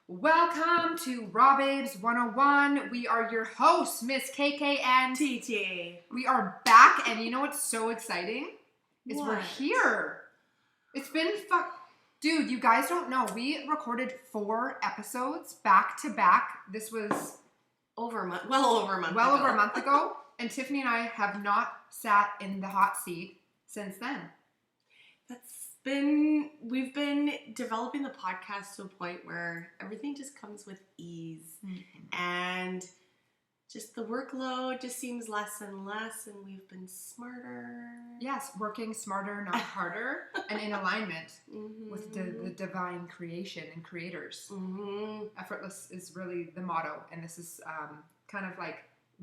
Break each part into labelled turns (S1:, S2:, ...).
S1: Welcome to Raw Babes 101. We are your hosts, Miss KK and
S2: TT.
S1: We are back, and you know what's so exciting? Is we're here. It's been Dude, you guys don't know. We recorded 4 episodes back to back. This was
S2: well over a month
S1: ago. And Tiffany and I have not sat in the hot seat since then.
S2: We've been developing the podcast to a point where everything just comes with ease. Mm-hmm. And just the workload just seems less and less, and we've been smarter.
S1: Yes, working smarter, not harder, and in alignment with the divine creation and creators. Mm-hmm. Effortless is really the motto, and this is kind of like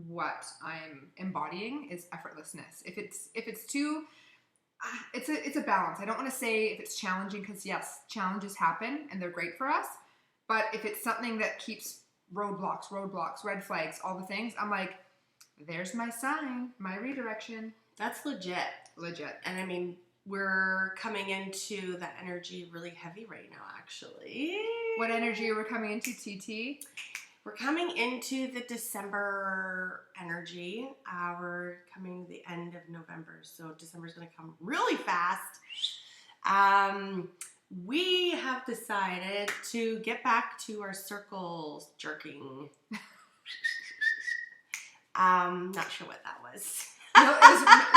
S1: what I'm embodying is effortlessness. If it's too it's a balance. I don't want to say if it's challenging, because yes, challenges happen and they're great for us. But if it's something that keeps roadblocks, red flags, all the things, I'm like, there's my sign, my redirection.
S2: That's legit. And I mean, we're coming into that energy really heavy right now, actually.
S1: What energy are we coming into, TT?
S2: We're coming into the December energy. We're coming to the end of November, so December's going to come really fast. We have decided to get back to our circles jerking. Not sure what that was.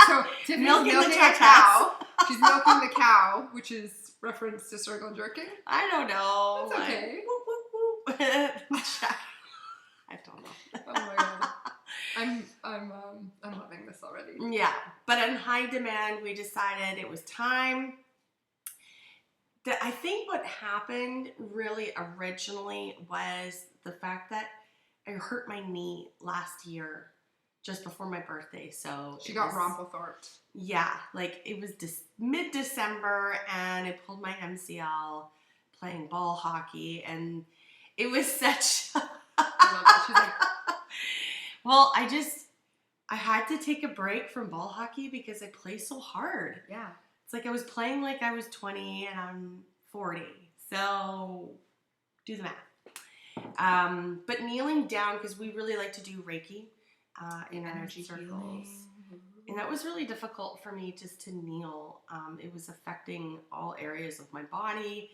S1: So Tiffany's milking the cow. She's milking the cow, which is reference to circle jerking.
S2: I don't know.
S1: That's okay.
S2: Whoop, whoop, whoop. I don't know.
S1: Oh my god. I'm loving this already.
S2: Yeah, but in high demand, we decided it was time. I think what happened really originally was the fact that I hurt my knee last year, just before my birthday. So
S1: she got Rumpelthorped.
S2: Yeah, like it was mid-December, and I pulled my MCL playing ball hockey, and it was such.
S1: I love it. She's like,
S2: well, I had to take a break from ball hockey because I play so hard.
S1: Yeah.
S2: It's like I was playing like I was 20 and I'm 40. So do the math. But kneeling down, because we really like to do Reiki in our circles. And that was really difficult for me just to kneel. It was affecting all areas of my body.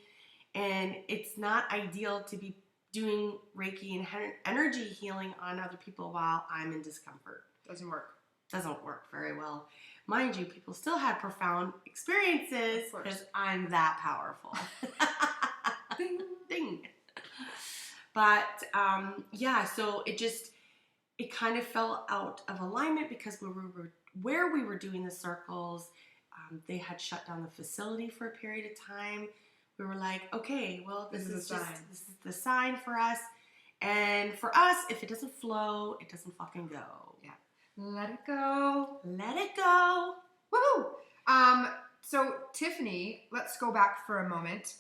S2: And it's not ideal to be doing Reiki and energy healing on other people while I'm in discomfort.
S1: Doesn't work very well.
S2: Mind you, people still had profound experiences because I'm that powerful. Ding, ding. But so it kind of fell out of alignment because where we were doing the circles, they had shut down the facility for a period of time. We were like, okay, well, this is the sign for us. And for us, if it doesn't flow, it doesn't fucking go.
S1: Yeah. Let it go.
S2: Let it go.
S1: Woo! So Tiffany, let's go back for a moment.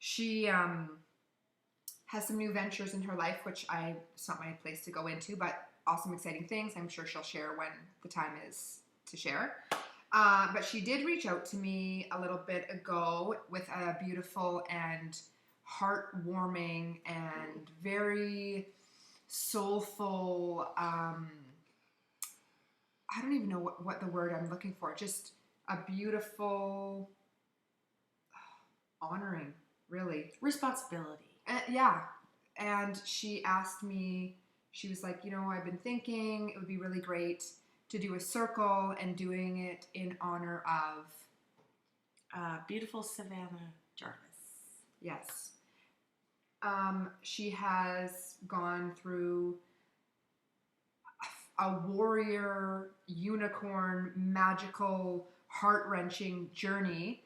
S1: She has some new ventures in her life, which it's not my place to go into, but awesome, exciting things. I'm sure she'll share when the time is to share. But she did reach out to me a little bit ago with a beautiful and heartwarming and very soulful, I don't even know what the word I'm looking for, just a beautiful, honoring, really.
S2: Responsibility.
S1: Yeah. And she asked me, she was like, I've been thinking it would be really great to do a circle and doing it in honor of
S2: beautiful Savanna Jarvis.
S1: Yes. She has gone through a warrior, unicorn, magical, heart-wrenching journey.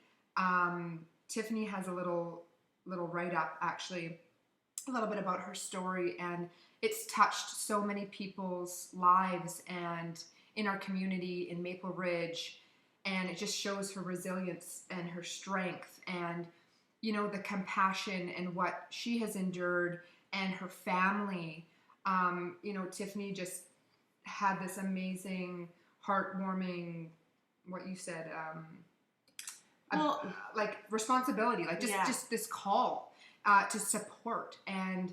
S1: Tiffany has a little write-up, actually, a little bit about her story, and it's touched so many people's lives and in our community in Maple Ridge, and it just shows her resilience and her strength and, the compassion and what she has endured and her family. Tiffany just had this amazing, heartwarming, what you said, like responsibility, like just this call. to support. And,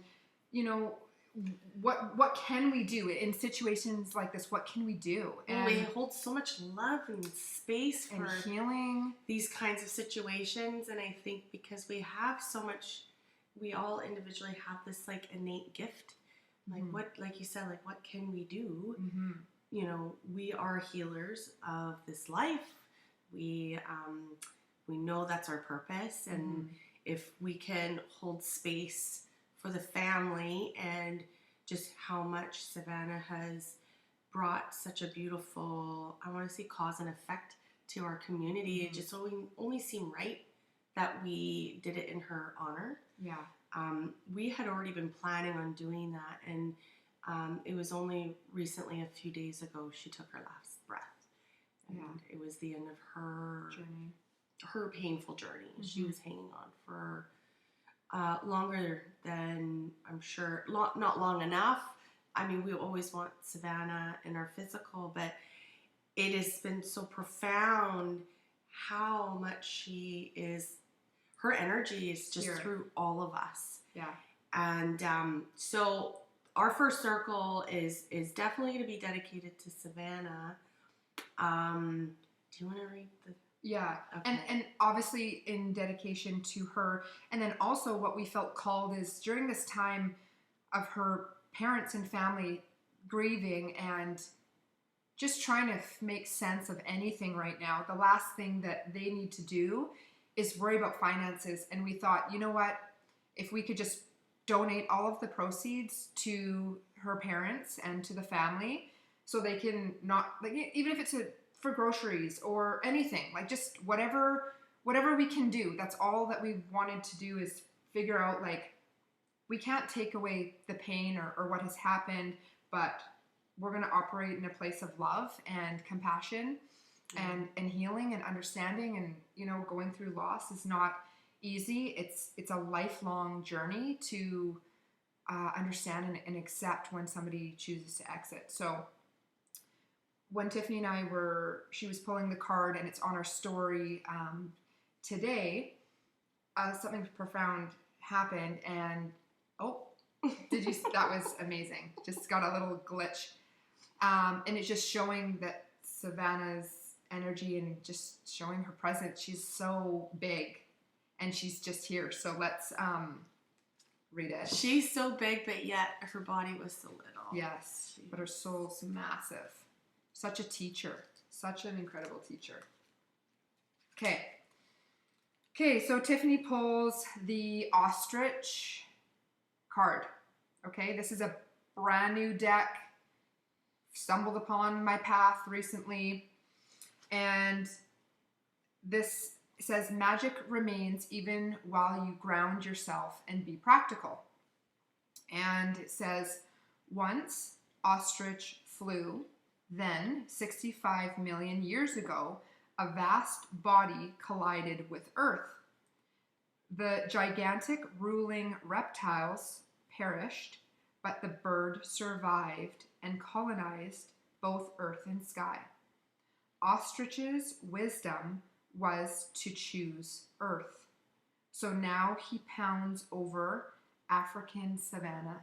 S1: what can we do in situations like this? What can we do?
S2: And we hold so much love and space for
S1: healing
S2: these kinds of situations. And I think because we have so much, we all individually have this like innate gift. Like what, like you said, like what can we do? We are healers of this life. We know that's our purpose, and if we can hold space for the family, and just how much Savanna has brought such a beautiful, I want to say, cause and effect to our community. It just only seemed right that we did it in her honor.
S1: Yeah.
S2: We had already been planning on doing that, and it was only recently, a few days ago, she took her last breath. And it was the end of her
S1: journey,
S2: her painful journey. She was hanging on for longer than, I'm sure, not long enough. I mean, we always want Savanna in our physical, but it has been so profound how much her energy is just through all of us.
S1: Yeah.
S2: And so our first circle is definitely going to be dedicated to Savanna. Do you want to read the...
S1: Yeah,
S2: okay.
S1: And obviously in dedication to her. And then also what we felt called is during this time of her parents and family grieving and just trying to make sense of anything right now, the last thing that they need to do is worry about finances. And we thought, you know what, if we could just donate all of the proceeds to her parents and to the family so they can not, like, even if it's for groceries or anything, like just whatever we can do. That's all that we wanted to do, is figure out, like, we can't take away the pain or what has happened, but we're going to operate in a place of love and compassion and healing and understanding. And, going through loss is not easy. It's a lifelong journey to understand and accept when somebody chooses to exit. So when Tiffany and she was pulling the card, and it's on our story today, something profound happened, and did you see? That was amazing. Just got a little glitch. And it's just showing that Savanna's energy and just showing her presence. She's so big, and she's just here. So let's read it.
S2: She's so big, but yet her body was so little.
S1: Yes, but her soul's massive. Such a teacher. Such an incredible teacher. Okay, so Tiffany pulls the ostrich card. Okay, this is a brand new deck. Stumbled upon my path recently. And this says, magic remains even while you ground yourself and be practical. And it says, once ostrich flew, then 65 million years ago, a vast body collided with Earth. The gigantic ruling reptiles perished, but the bird survived and colonized both Earth and sky. Ostrich's wisdom was to choose Earth. So now he pounds over African savanna,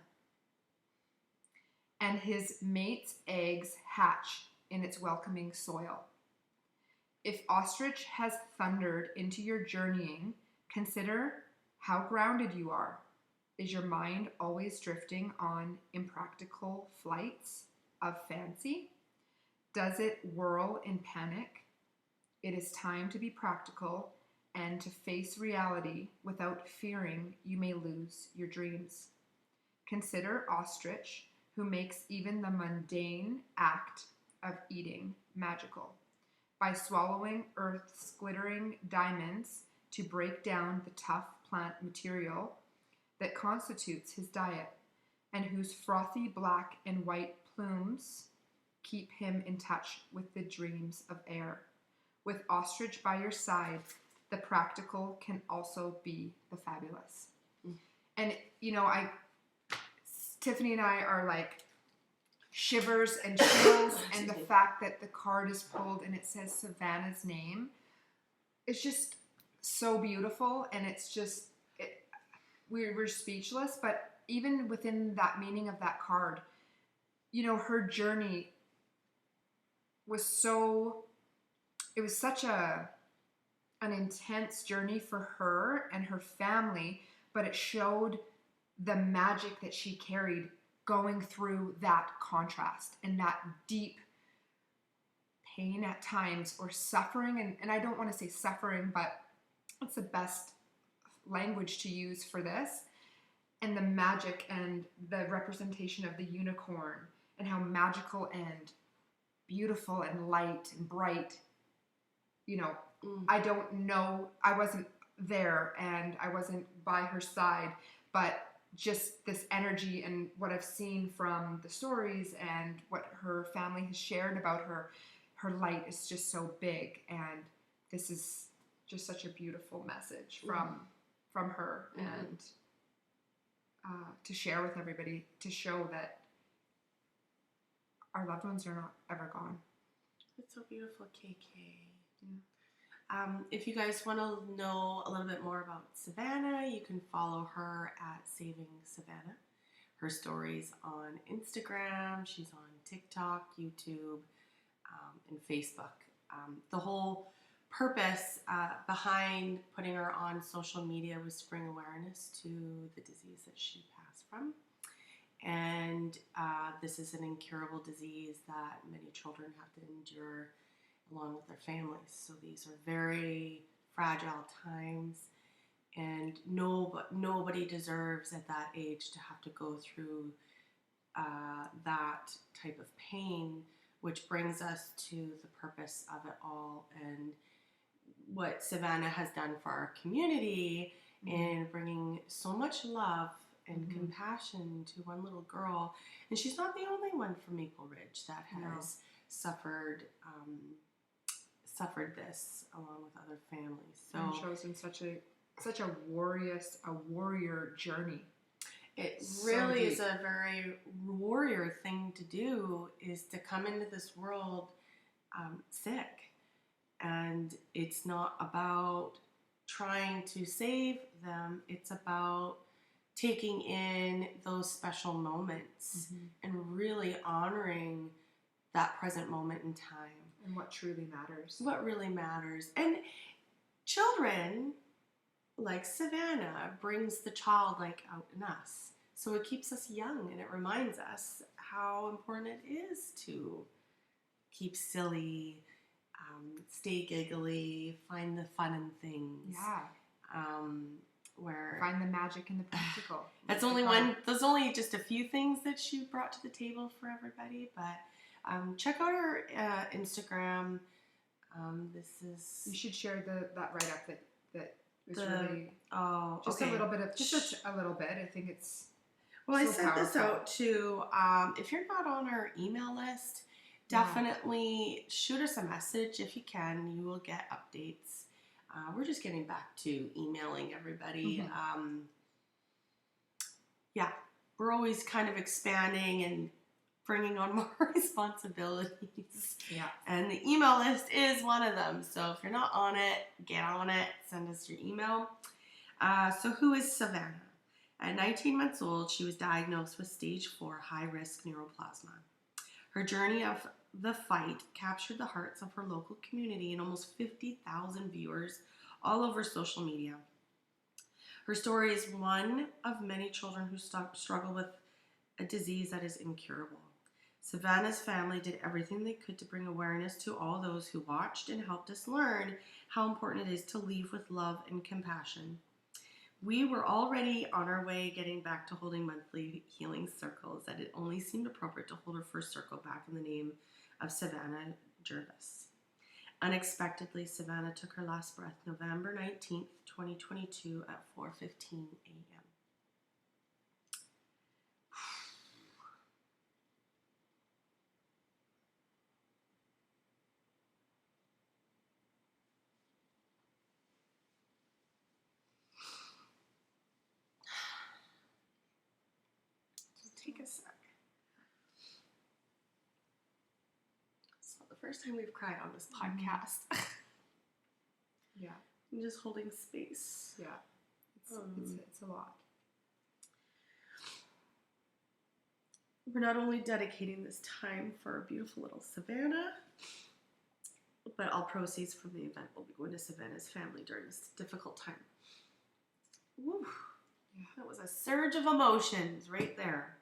S1: and his mate's eggs hatch in its welcoming soil. If ostrich has thundered into your journeying, consider how grounded you are. Is your mind always drifting on impractical flights of fancy? Does it whirl in panic? It is time to be practical and to face reality without fearing you may lose your dreams. Consider ostrich, who makes even the mundane act of eating magical, by swallowing Earth's glittering diamonds to break down the tough plant material that constitutes his diet, and whose frothy black and white plumes keep him in touch with the dreams of air. With ostrich by your side, the practical can also be the fabulous. And, Tiffany and I are like shivers and chills, and the fact that the card is pulled and it says Savanna's name, it's just so beautiful. And it's just, we were speechless. But even within that meaning of that card, her journey was it was such an intense journey for her and her family, but it showed the magic that she carried going through that contrast and that deep pain at times, or suffering. And I don't want to say suffering, but it's the best language to use for this. And the magic and the representation of the unicorn, and how magical and beautiful and light and bright. I don't know, I wasn't there and I wasn't by her side, but just this energy and what I've seen from the stories and what her family has shared about her light is just so big. And this is just such a beautiful message from her, and to share with everybody, to show that our loved ones are not ever gone.
S2: It's so beautiful, KK. Yeah. If you guys want to know a little bit more about Savanna, you can follow her at Saving Savanna. Her stories on Instagram, she's on TikTok, YouTube, and Facebook. The whole purpose behind putting her on social media was to bring awareness to the disease that she passed from. And this is an incurable disease that many children have to endure along with their families. So these are very fragile times, and nobody deserves at that age to have to go through that type of pain, which brings us to the purpose of it all and what Savanna has done for our community in bringing so much love and compassion to one little girl. And she's not the only one from Maple Ridge that has suffered this, along with other families. So
S1: and chosen such a warrior journey.
S2: It really is a very warrior thing to do, is to come into this world sick. And it's not about trying to save them. It's about taking in those special moments and really honoring that present moment in time.
S1: And what truly matters.
S2: What really matters. And children, like Savanna, brings the childlike out in us. So it keeps us young, and it reminds us how important it is to keep silly, stay giggly, find the fun in things.
S1: Yeah.
S2: Where
S1: find the magic in the practical.
S2: That's only one. There's only just a few things that she brought to the table for everybody. But check out her Instagram. This is.
S1: You should share that write up that was really.
S2: Just
S1: a little bit of a little bit. I think it's.
S2: Well, I sent this out to. If you're not on our email list, definitely shoot us a message if you can. You will get updates. We're just getting back to emailing everybody. We're always kind of expanding and bringing on more responsibilities.
S1: Yeah.
S2: And the email list is one of them. So if you're not on it, get on it. Send us your email. So who is Savanna? At 19 months old, she was diagnosed with stage 4 high-risk neuroplasma. Her journey of the fight captured the hearts of her local community and almost 50,000 viewers all over social media. Her story is one of many children who struggle with a disease that is incurable. Savanna's family did everything they could to bring awareness to all those who watched and helped us learn how important it is to leave with love and compassion. We were already on our way getting back to holding monthly healing circles, that it only seemed appropriate to hold her first circle back in the name of Savanna Jervis. Unexpectedly, Savanna took her last breath November 19th, 2022 at 4:15 a.m. Just take a sec. First time we've cried on this podcast.
S1: Yeah.
S2: I'm just holding space.
S1: Yeah. It's a lot.
S2: we're not only dedicating this time for our beautiful little Savanna, but all proceeds from the event will be going to Savanna's family during this difficult time. Woo. Yeah. That was a surge of emotions right there.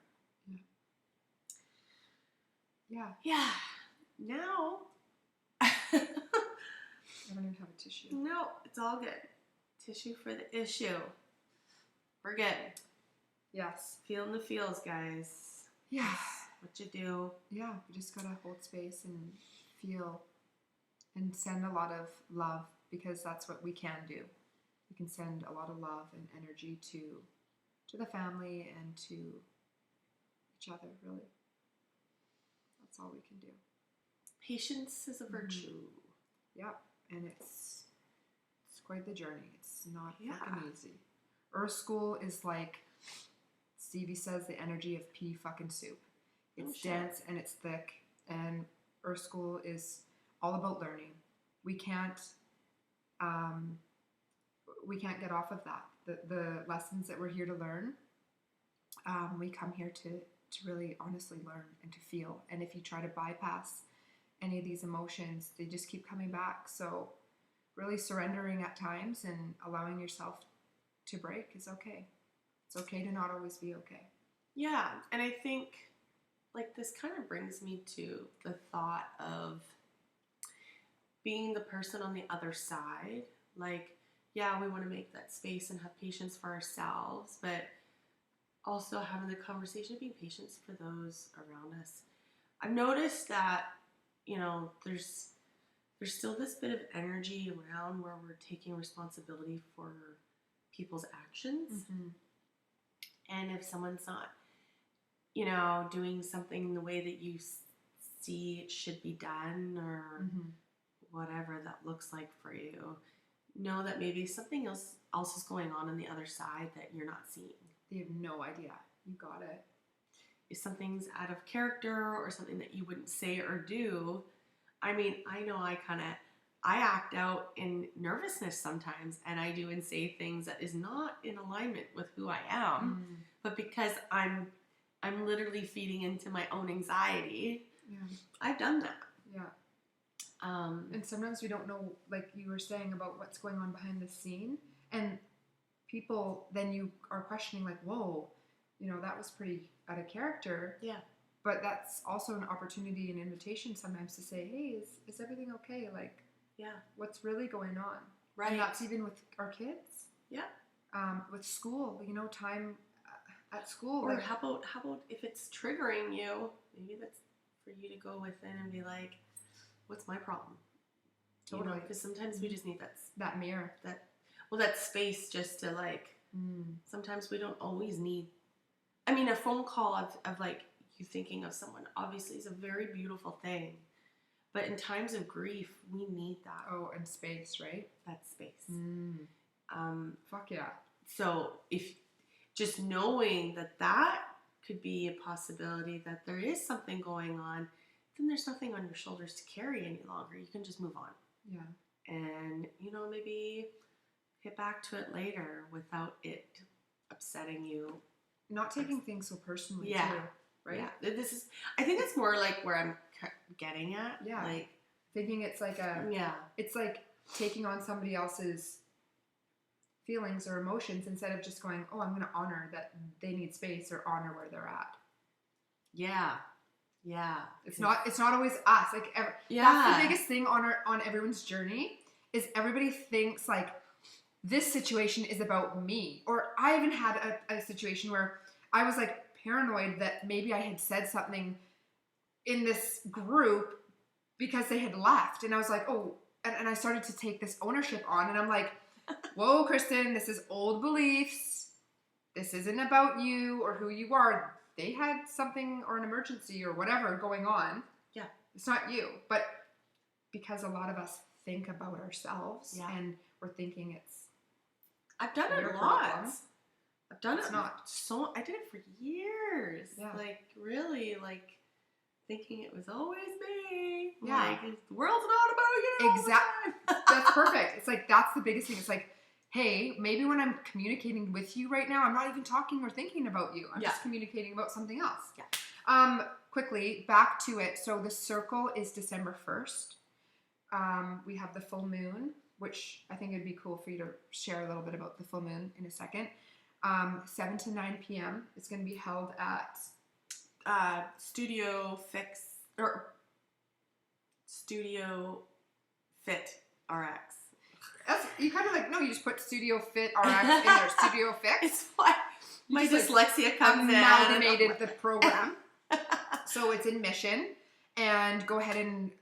S1: Yeah.
S2: Yeah. Now.
S1: I don't even have a tissue.
S2: No, it's all good. Tissue for the issue. We're good.
S1: Yes.
S2: Feeling the feels, guys.
S1: Yes.
S2: What you do.
S1: Yeah, we just gotta hold space and feel and send a lot of love, because that's what we can do. We can send a lot of love and energy to the family and to each other, really. That's all we can do.
S2: Patience is a virtue.
S1: Yep, and it's quite the journey. It's not fucking easy. Earth School is like Stevie says, the energy of pea fucking soup. It's dense and it's thick, and Earth School is all about learning. We can't get off of that. The lessons that we're here to learn, we come here to really honestly learn and to feel. And if you try to bypass any of these emotions, they just keep coming back. So really surrendering at times and allowing yourself to break is okay. It's okay to not always be okay.
S2: Yeah, and I think like this kind of brings me to the thought of being the person on the other side. Like, yeah, we want to make that space and have patience for ourselves, but also having the conversation of being patient for those around us. I've noticed that, you know, there's still this bit of energy around where we're taking responsibility for people's actions.
S1: Mm-hmm.
S2: And if someone's not, you know, doing something the way that you see it should be done, or whatever that looks like for you, know that maybe something else is going on the other side that you're not seeing.
S1: They have no idea. You got it.
S2: If something's out of character or something that you wouldn't say or do, I mean, I know I act out in nervousness sometimes, and I do and say things that is not in alignment with who I am, but because I'm literally feeding into my own anxiety, I've done that.
S1: Yeah. And sometimes we don't know, like you were saying, about what's going on behind the scene, and people, then you are questioning, like, whoa, you know, that was pretty out of character.
S2: Yeah.
S1: But that's also an opportunity and invitation sometimes to say, hey, is everything okay? Like, what's really going on?
S2: Right.
S1: And that's even with our kids.
S2: Yeah.
S1: With school, you know, time at school.
S2: Or
S1: like,
S2: how about if it's triggering you, maybe that's for you to go within and be like, what's my problem?
S1: Totally.
S2: Because sometimes we just need
S1: that mirror.
S2: That space just to like, sometimes we don't always need, I mean, a phone call of like you thinking of someone obviously is a very beautiful thing. But in times of grief, we need that.
S1: Oh, and space, right?
S2: That space.
S1: Fuck yeah.
S2: So if just knowing that could be a possibility, that there is something going on, then there's nothing on your shoulders to carry any longer. You can just move on.
S1: Yeah.
S2: And, you know, maybe get back to it later without it upsetting you.
S1: Not taking things so personally, too. Right?
S2: Yeah. I think it's more like where I'm getting at.
S1: Yeah.
S2: Like
S1: thinking it's like it's like taking on somebody else's feelings or emotions instead of just going, oh, I'm going to honor that they need space or honor where they're at.
S2: Yeah. Yeah.
S1: It's not always us. Like, that's the biggest thing on everyone's journey is everybody thinks like this situation is about me. Or I even had a situation where I was like paranoid that maybe I had said something in this group because they had left. And I was like, oh, and I started to take this ownership on, and I'm like, whoa, Kristen, this is old beliefs. This isn't about you or who you are. They had something or an emergency or whatever going on.
S2: Yeah.
S1: It's not you. But because a lot of us think about ourselves and we're thinking
S2: I've done it a lot. I've done it. I did it for years. Yeah. Like, really, like, thinking it was always me. Yeah. Like, the world's not about you.
S1: Exactly. That's perfect. It's like, that's the biggest thing. It's like, hey, maybe when I'm communicating with you right now, I'm not even talking or thinking about you. I'm just communicating about something else.
S2: Yeah.
S1: Quickly, back to it. So the circle is December 1st. We have the full moon, which I think it'd be cool for you to share a little bit about the full moon in a second. 7 to 9 p.m. It's going to be held at
S2: Studio Fit RX.
S1: You kind of like, no, you just put Studio Fit RX in there. Studio Fix.
S2: It's what my dyslexia comes in.
S1: Amalgamated the program. So it's in Mission. And go ahead and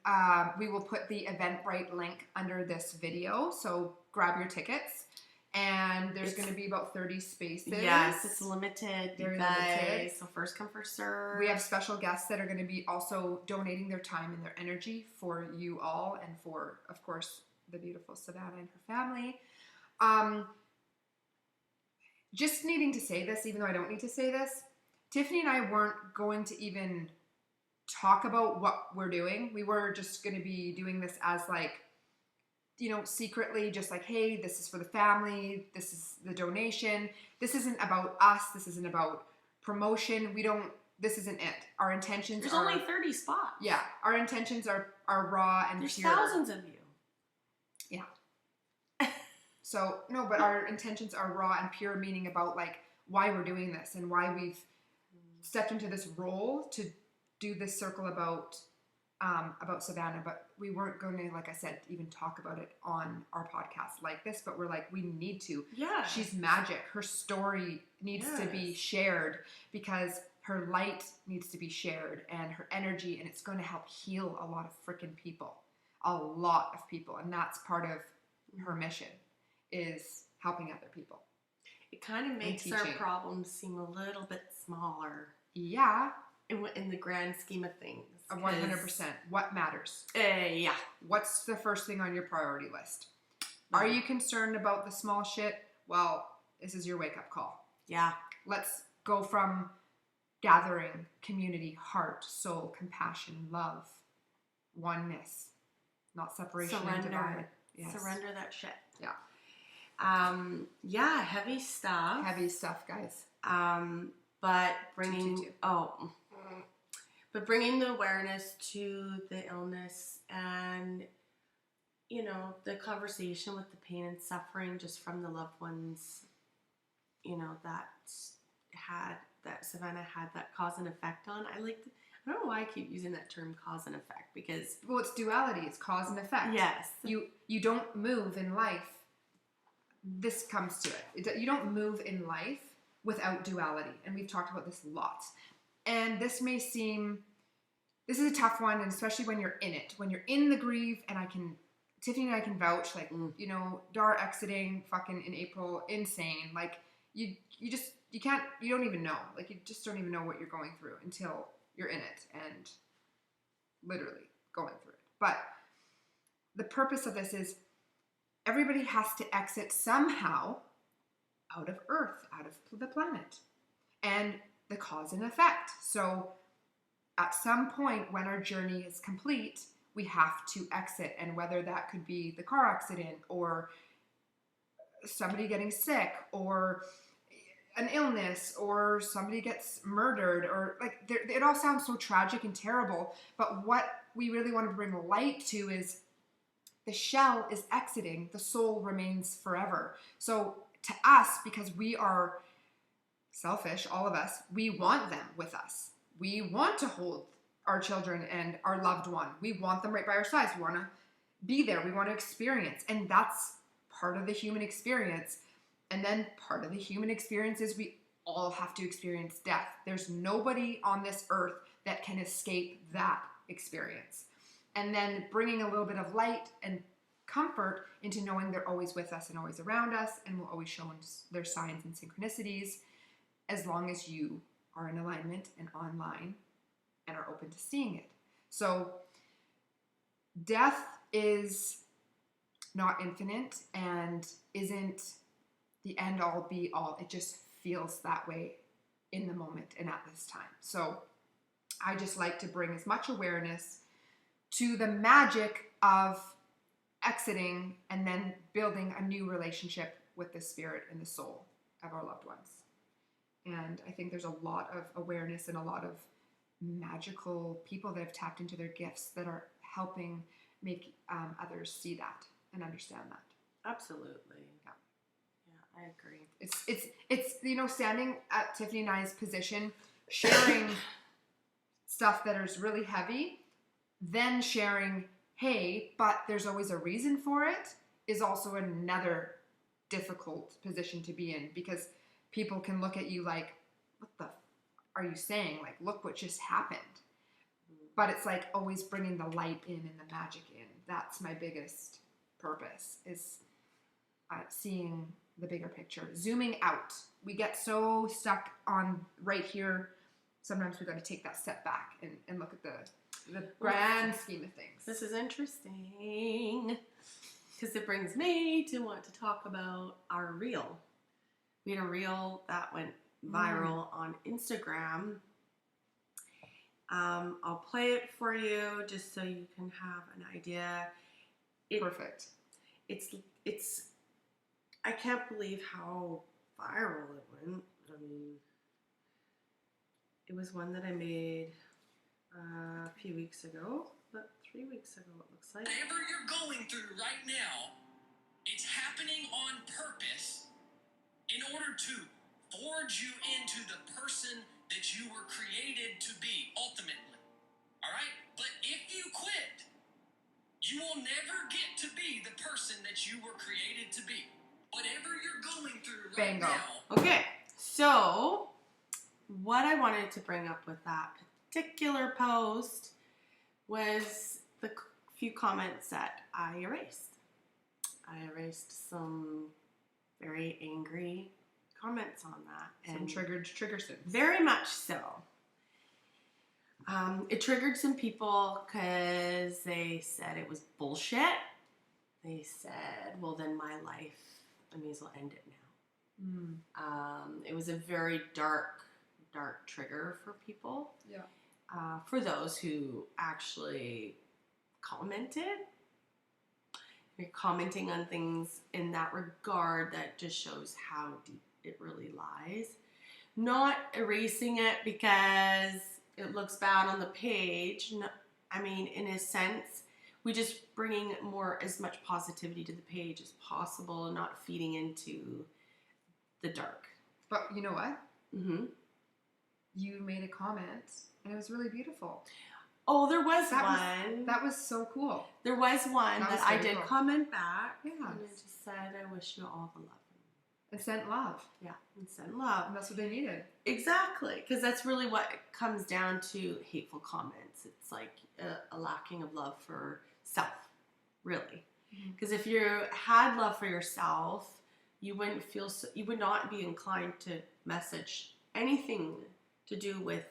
S1: we will put the Eventbrite link under this video. So grab your tickets. And there's going to be about 30 spaces.
S2: Yes, it's limited, you
S1: Very
S2: guys.
S1: limited.
S2: So first come, first serve.
S1: We have special guests that are going to be also donating their time and their energy for you all and for, of course, the beautiful Savanna and her family. Just needing to say this, even though I don't need to say this, Tiffany and I weren't going to even talk about what we're doing. We were just going to be doing this as like, you know, secretly, just like, hey, this is for the family. This is the donation. This isn't about us. This isn't about promotion. This isn't it. Our intentions
S2: There's only 30 spots.
S1: Yeah. Our intentions are raw and
S2: There's
S1: pure.
S2: thousands of you.
S1: Yeah. So, no, but our intentions are raw and pure, meaning about like why we're doing this and why we've stepped into this role to do this circle about Savanna, but we weren't going to, like I said, even talk about it on our podcast like this, but we're like, we need to.
S2: Yeah.
S1: She's magic. Her story needs to be shared because her light needs to be shared and her energy, and it's going to help heal a lot of freaking people. A lot of people. And that's part of her mission, is helping other people.
S2: It kind of makes our problems seem a little bit smaller.
S1: Yeah.
S2: In the grand scheme of things.
S1: 100%. What matters?
S2: Yeah.
S1: What's the first thing on your priority list? Are you concerned about the small shit? Well, this is your wake-up call.
S2: Yeah.
S1: Let's go from gathering, community, heart, soul, compassion, love, oneness, not separation and divide.
S2: Yes. Surrender that shit.
S1: Yeah.
S2: Yeah, heavy stuff.
S1: Heavy stuff, guys.
S2: But bringing the awareness to the illness and, you know, the conversation with the pain and suffering just from the loved ones, you know, that Savanna had that cause and effect on. I don't know why I keep using that term, cause and effect, because...
S1: Well, it's duality. It's cause and effect.
S2: Yes.
S1: You don't move in life. This comes to it. You don't move in life without duality. And we've talked about this lots. And this is a tough one, and especially when you're in it. When you're in the grief, and Tiffany and I can vouch, like, you know, Dar exiting fucking in April, insane. Like, you don't even know. Like, you just don't even know what you're going through until you're in it and literally going through it. But the purpose of this is everybody has to exit somehow out of Earth, out of the planet, and the cause and effect. So at some point when our journey is complete, we have to exit, and whether that could be the car accident or somebody getting sick or an illness or somebody gets murdered, or like it all sounds so tragic and terrible, but what we really want to bring light to is the shell is exiting, the soul remains forever. So to us, because we are selfish, all of us, we want them with us. We want to hold our children and our loved one. We want them right by our sides. We want to be there. We want to experience. And that's part of the human experience. And then part of the human experience is we all have to experience death. There's nobody on this earth that can escape that experience. And then bringing a little bit of light and comfort into knowing they're always with us and always around us and will always show us their signs and synchronicities, as long as you are in alignment and online and are open to seeing it. So death is not infinite and isn't the end all be all. It just feels that way in the moment and at this time. So I just like to bring as much awareness to the magic of exiting and then building a new relationship with the spirit and the soul of our loved ones. And I think there's a lot of awareness and a lot of magical people that have tapped into their gifts that are helping make others see that and understand that.
S2: Absolutely. Yeah, I agree.
S1: It's standing at Tiffany and I's position, sharing stuff that is really heavy, then sharing, hey, but there's always a reason for it, is also another difficult position to be in, because people can look at you like, what the are you saying? Like, look what just happened. But it's like always bringing the light in and the magic in. That's my biggest purpose, is seeing the bigger picture, zooming out. We get so stuck on right here. Sometimes we got to take that step back and look at the grand scheme of things.
S2: This is interesting because it brings me to want to talk about our reel. We had a reel that went viral on Instagram. I'll play it for you just so you can have an idea.
S1: Perfect.
S2: It's I can't believe how viral it went. I mean, it was one that I made a few weeks ago, but 3 weeks ago it looks like.
S3: Whatever you're going through right now, it's happening on purpose in order to forge you into the person that you were created to be, ultimately. All right? But if you quit, you will never get to be the person that you were created to be. Whatever you're going through right
S1: Bingo.
S3: now.
S2: Okay, so what I wanted to bring up with that particular post was the few comments that I erased. I erased some very angry comments on that.
S1: Some trigger sins.
S2: Very much so. It triggered some people because they said it was bullshit. They said, well, then my life, I may as well end it now. It was a very dark trigger for people.
S1: Yeah.
S2: For those who actually commented. You're commenting on things in that regard that just shows how deep it really lies. Not erasing it because it looks bad on the page. No, I mean, in a sense, we just bringing as much positivity to the page as possible and not feeding into the dark.
S1: But you know what?
S2: Mm-hmm.
S1: You made a comment and it was really beautiful.
S2: Oh, there was one.
S1: That was so cool.
S2: There was one that I did
S1: cool.
S2: comment back.
S1: Yeah.
S2: And I just said, I wish you all the love.
S1: And sent love.
S2: Yeah, and send love.
S1: And that's what they needed.
S2: Exactly, because that's really what it comes down to, hateful comments. It's like a lacking of love for self, really. Because if you had love for yourself, you wouldn't feel you would not be inclined to message anything to do with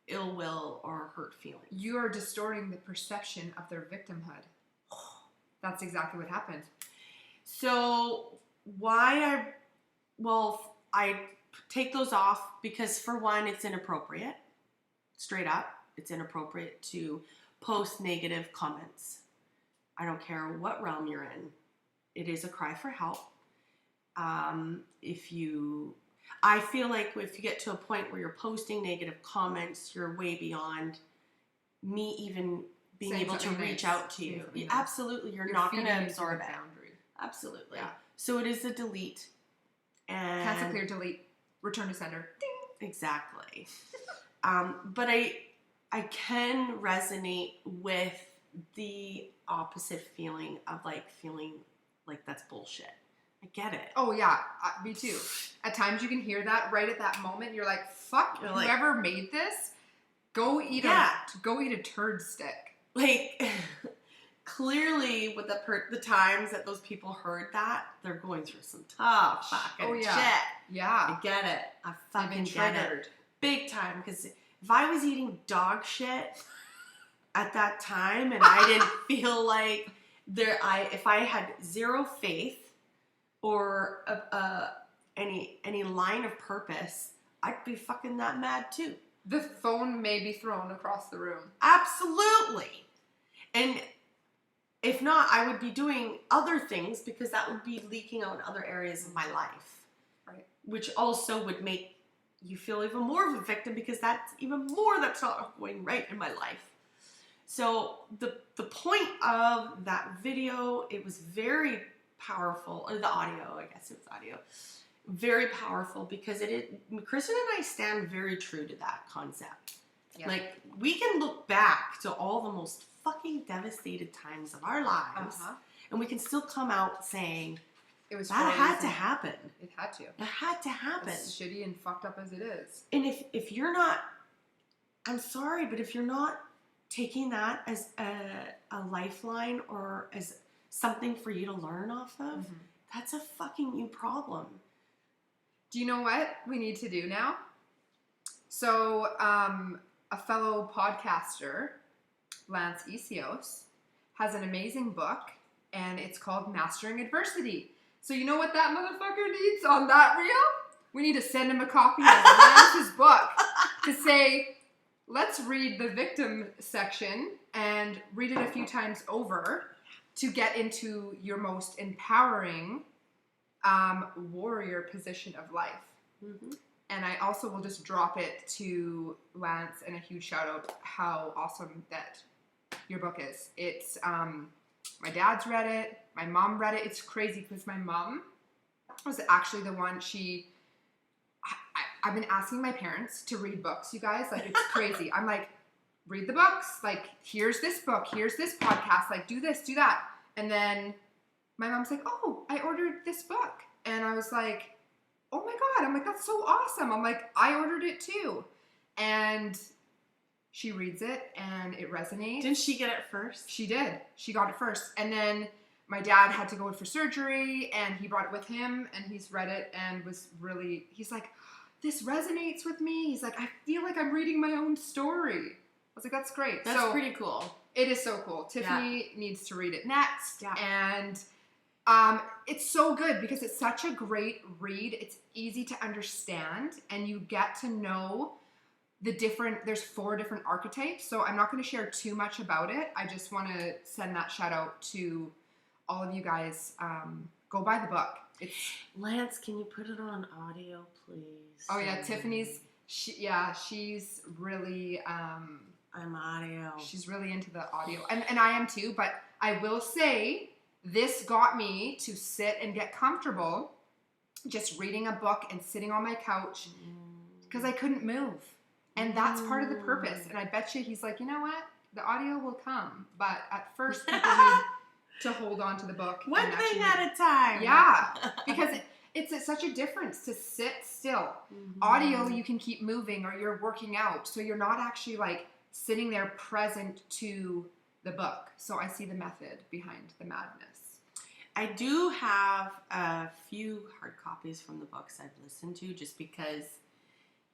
S2: ill will or hurt feelings.
S1: You are distorting the perception of their victimhood. That's exactly what happened.
S2: So I take those off because, for one, it's inappropriate. Straight up, it's inappropriate to post negative comments. I don't care what realm you're in. It is a cry for help. I feel like if you get to a point where you're posting negative comments, you're way beyond me even being able to reach out to you. Absolutely, you're not going to absorb it.
S1: Boundary.
S2: Absolutely.
S1: Yeah.
S2: So it is a delete. And
S1: cancel, clear, delete, return to sender. Ding.
S2: Exactly. But I can resonate with the opposite feeling of feeling like that's bullshit. I get it.
S1: Oh yeah, me too. At times you can hear that right at that moment. You're like, fuck, whoever made this, go eat a turd stick.
S2: Clearly, with the times that those people heard that, they're going through some tough fucking shit.
S1: Yeah.
S2: I get it. I fucking get it. Big time. Because if I was eating dog shit at that time and I didn't feel like if I had zero faith or any line of purpose, I'd be fucking that mad too.
S1: The phone may be thrown across the room.
S2: Absolutely. And If not, I would be doing other things because that would be leaking out in other areas of my life.
S1: Right.
S2: Which also would make you feel even more of a victim because that's even more that's not going right in my life. So the point of that video, it was very powerful, or the audio, I guess it was audio, very powerful because Kristen and I stand very true to that concept. Yeah. Like, we can look back to all the most fucking devastated times of our lives, and we can still come out saying, it was that had to happen.
S1: It had to.
S2: It had to happen.
S1: As shitty and fucked up as it is.
S2: And if you're not, I'm sorry, but if you're not taking that as a lifeline or as something for you to learn off of, that's a fucking you problem.
S1: Do you know what we need to do now? So, a fellow podcaster, Lance Essihos, has an amazing book, and it's called Mastering Adversity. So you know what that motherfucker needs on that reel? We need to send him a copy of Lance's book to say, let's read the victim section and read it a few times over to get into your most empowering warrior position of life. And I also will just drop it to Lance, and a huge shout out how awesome that your book is. It's my dad's read it, my mom read it. It's crazy because my mom was actually the one. I've been asking my parents to read books, you guys. Like, it's crazy. I'm like, read the books. Like, here's this book. Here's this podcast. Like, do this, do that. And then my mom's like, oh, I ordered this book. And I was like, oh my God. I'm like, that's so awesome. I'm like, I ordered it too. And she reads it and it resonates.
S2: Didn't she get it first?
S1: She did. She got it first. And then my dad had to go in for surgery and he brought it with him and he's read it and he's like, this resonates with me. He's like, I feel like I'm reading my own story. I was like, that's great.
S2: That's pretty cool.
S1: It is so cool. Tiffany needs to read it next.
S2: Yeah.
S1: And it's so good because it's such a great read. It's easy to understand and you get to know there's 4 different archetypes. So I'm not going to share too much about it. I just want to send that shout out to all of you guys. Go buy the book.
S2: Lance, can you put it on audio, please?
S1: Oh yeah, Tiffany's. She's really.
S2: I'm audio.
S1: She's really into the audio, and I am too. But I will say, this got me to sit and get comfortable, just reading a book and sitting on my couch, because I couldn't move, and that's part of the purpose. And I bet you he's like, you know what, the audio will come, but at first people need to hold on to the book.
S2: One thing at a time.
S1: Yeah, because it's such a difference to sit still. Audio, you can keep moving or you're working out. So you're not actually like sitting there present to the book. So I see the method behind the madness.
S2: I do have a few hard copies from the books I've listened to just because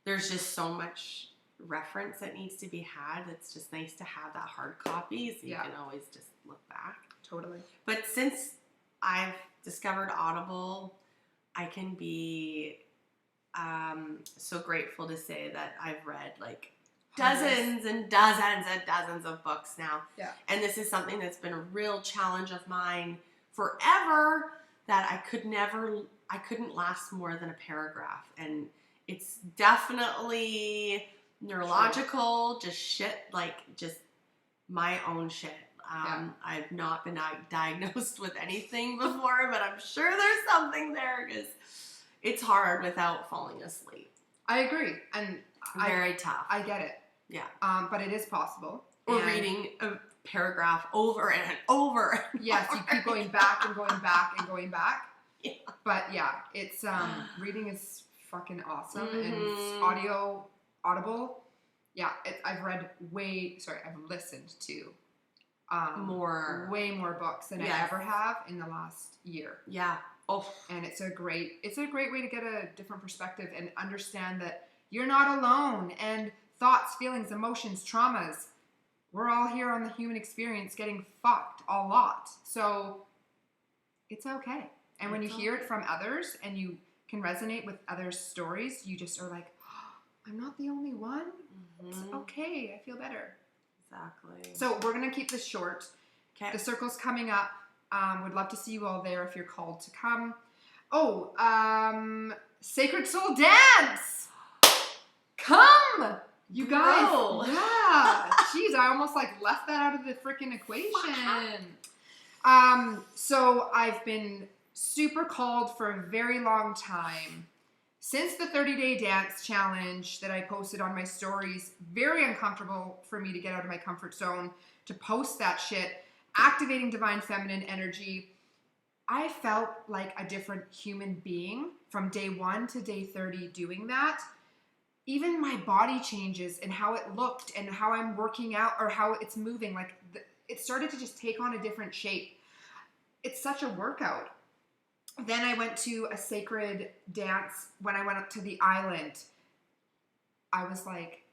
S2: there's just so much reference that needs to be had. It's just nice to have that hard copy so you can always just look back.
S1: Totally.
S2: But since I've discovered Audible, I can be so grateful to say that I've read like dozens and dozens and dozens of books now.
S1: Yeah.
S2: And this is something that's been a real challenge of mine forever, that I couldn't last more than a paragraph. And it's definitely neurological, just shit, like just my own shit. I've not been diagnosed with anything before, but I'm sure there's something there because it's hard without falling asleep.
S1: I agree. And
S2: very tough.
S1: I get it.
S2: Yeah.
S1: But it is possible.
S2: Or reading a paragraph over and over.
S1: Yes, you keep going back and going back and going back.
S2: Yeah.
S1: But yeah, it's reading is fucking awesome. And Audible. Yeah, I've listened to way more books than I ever have in the last year.
S2: Yeah. Oh.
S1: And it's a great way to get a different perspective and understand that you're not alone, and thoughts, feelings, emotions, traumas, we're all here on the human experience getting fucked a lot. So it's okay. And when you hear it from others and you can resonate with others' stories, you just are like, oh, I'm not the only one. It's okay. I feel better.
S2: Exactly.
S1: So we're going to keep this short.
S2: Okay.
S1: The circle's coming up. Would love to see you all there if you're called to come. Oh, Sacred Soul Dance! Come! You guys.
S2: Bro.
S1: Yeah. Jeez, I almost like left that out of the freaking equation. So I've been super called for a very long time. Since the 30-day dance challenge that I posted on my stories, very uncomfortable for me to get out of my comfort zone, to post that shit, activating divine feminine energy. I felt like a different human being from day 1 to day 30 doing that. Even my body changes and how it looked and how I'm working out or how it's moving. Like it started to just take on a different shape. It's such a workout. Then I went to a sacred dance when I went up to the island. I was like,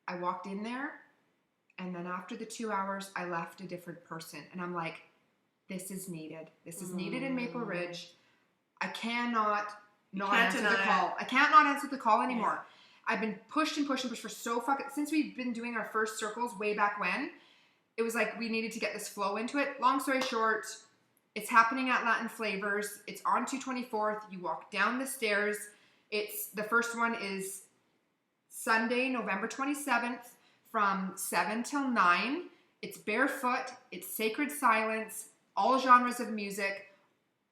S1: I walked in there, and then after the 2 hours, I left a different person. And I'm like, this is needed. This is needed in Maple Ridge. I cannot not answer the call. I can't not answer the call anymore. Yeah. I've been pushed and pushed and pushed for so fucking, since we've been doing our first circles way back when, it was like we needed to get this flow into it. Long story short, it's happening at Latin Flavours. It's on 224th. You walk down the stairs. The first one is Sunday, November 27th from 7 till 9. It's barefoot. It's sacred silence. All genres of music.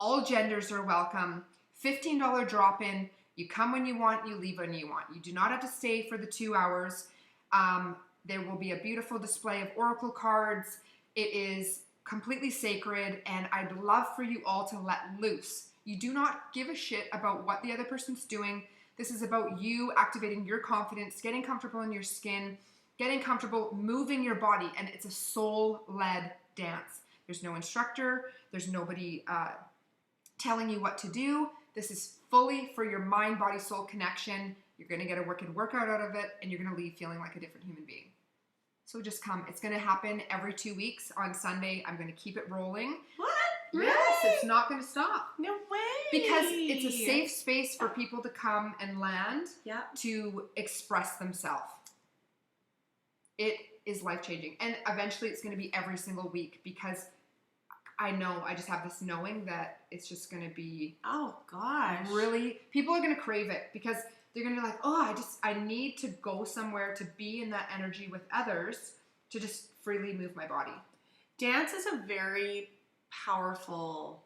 S1: All genders are welcome. $15 drop-in. You come when you want. You leave when you want. You do not have to stay for the 2 hours. There will be a beautiful display of oracle cards. It is completely sacred, and I'd love for you all to let loose. You do not give a shit about what the other person's doing. This is about you activating your confidence, getting comfortable in your skin, getting comfortable moving your body, and it's a soul-led dance. There's no instructor. There's nobody telling you what to do. This is fully for your mind, body, soul connection. You're going to get a workout out of it, and you're going to leave feeling like a different human being. So just come. It's going to happen every 2 weeks on Sunday. I'm going to keep it rolling.
S2: What? Really?
S1: Yes, it's not going to stop.
S2: No way.
S1: Because it's a safe space for people to come and land to express themselves. It is life-changing. And eventually it's going to be every single week because I know, I just have this knowing that it's just going to be...
S2: Oh, gosh.
S1: Really, people are going to crave it because... They're going to be like, oh, I need to go somewhere to be in that energy with others to just freely move my body.
S2: Dance is a very powerful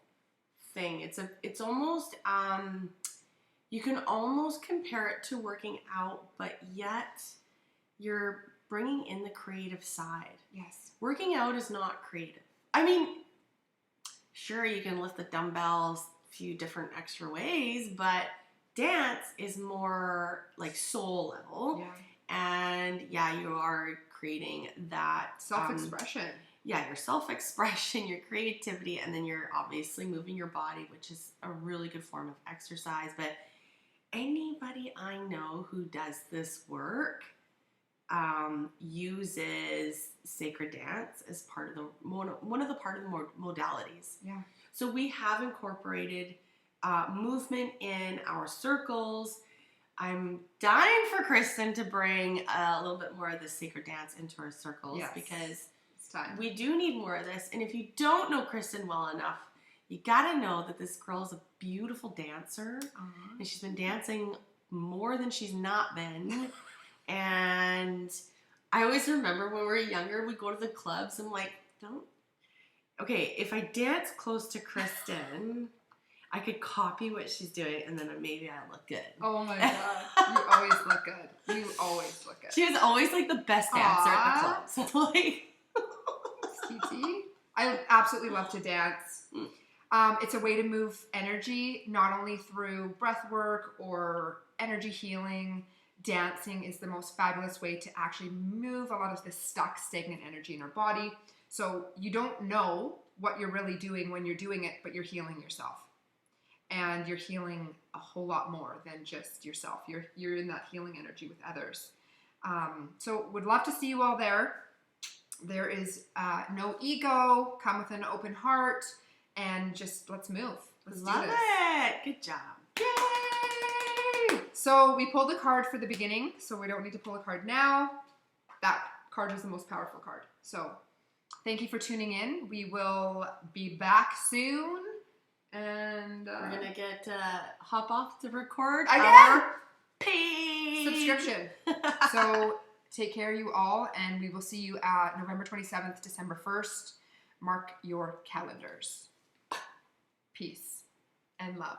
S2: thing. It's almost, you can almost compare it to working out, but yet you're bringing in the creative side.
S1: Yes.
S2: Working out is not creative. I mean, sure, you can lift the dumbbells a few different extra ways, but... Dance is more like soul level, and you are creating that
S1: self-expression.
S2: Your self-expression, your creativity, and then you're obviously moving your body, which is a really good form of exercise. But anybody I know who does this work uses sacred dance as part of the one of the modalities.
S1: Yeah.
S2: So we have incorporated. Movement in our circles. I'm dying for Kristen to bring a little bit more of the sacred dance into our circles because
S1: it's time.
S2: We do need more of this. And if you don't know Kristen well enough, you gotta know that this girl is a beautiful dancer, and she's been dancing more than she's not been. And I always remember when we were younger, we'd go to the clubs. I'm like, okay, if I dance close to Kristen. I could copy what she's doing, and then maybe I look good.
S1: Oh my God. You always look good. You always look good.
S2: She was always like the best dancer at the club. So like,
S1: TT. I absolutely love to dance. It's a way to move energy, not only through breath work or energy healing. Dancing is the most fabulous way to actually move a lot of this stuck, stagnant energy in our body. So you don't know what you're really doing when you're doing it, but you're healing yourself. And you're healing a whole lot more than just yourself. You're in that healing energy with others. So would love to see you all there. There is no ego. Come with an open heart. And just let's move. Let's
S2: love
S1: do this.
S2: it. Good job.
S1: Yay! So we pulled a card for the beginning. So we don't need to pull a card now. That card was the most powerful card. So Thank you for tuning in. We will be back soon. And
S2: we're going to get hop off to record
S1: again.
S2: Our paid
S1: subscription. So take care, you all, and we will see you at November 27th, December 1st. Mark your calendars. Peace and love.